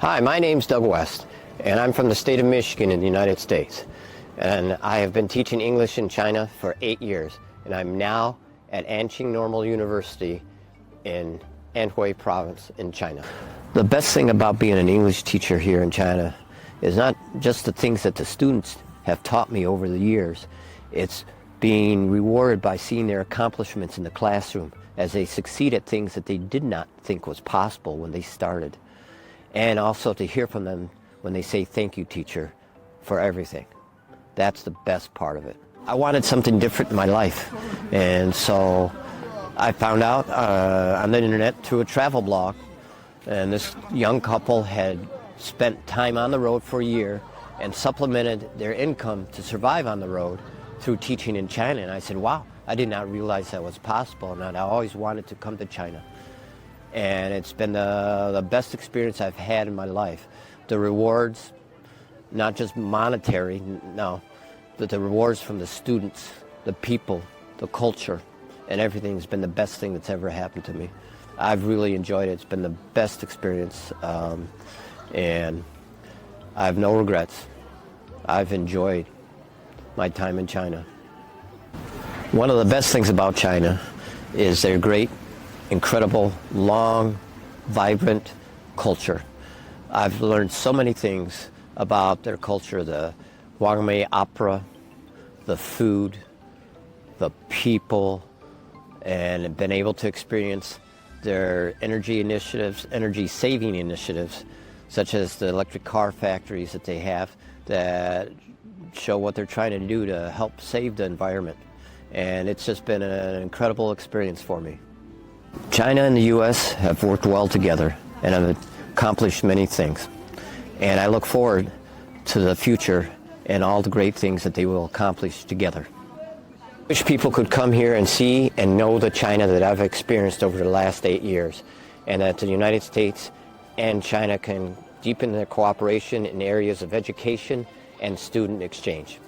Hi, my name's Doug West, and I'm from the state of Michigan in the United States. And I have been teaching English in China for 8 years, and I'm now at Anqing Normal University in Anhui province in China. The best thing about being an English teacher here in China is not just the things that the students have taught me over the years, it's being rewarded by seeing their accomplishments in the classroom as they succeed at things that they did not think was possible when they started. And also to hear from them when they say, "Thank you, teacher, for everything." That's the best part of it. I wanted something different in my life, and so I found out on the internet through a travel blog, and this young couple had spent time on the road for a year and supplemented their income to survive on the road through teaching in China. And I said, wow, I did not realize that was possible, and I always wanted to come to China. And it's been the best experience I've had in my life. The rewards, not just monetary, no, but the rewards from the students, the people, the culture, and everything has been the best thing that's ever happened to me. I've really enjoyed it. It's been the best experience, and I have no regrets. I've enjoyed my time in China. One of the best things about China is their great, incredible, long, vibrant culture. I've learned so many things about their culture, the Wangmei opera, the food, the people, and been able to experience their energy initiatives, energy saving initiatives, such as the electric car factories that they have that show what they're trying to do to help save the environment. And it's just been an incredible experience for me. China and the U.S. have worked well together and have accomplished many things. And I look forward to the future and all the great things that they will accomplish together. I wish people could come here and see and know the China that I've experienced over the last 8 years, and that the United States and China can deepen their cooperation in areas of education and student exchange.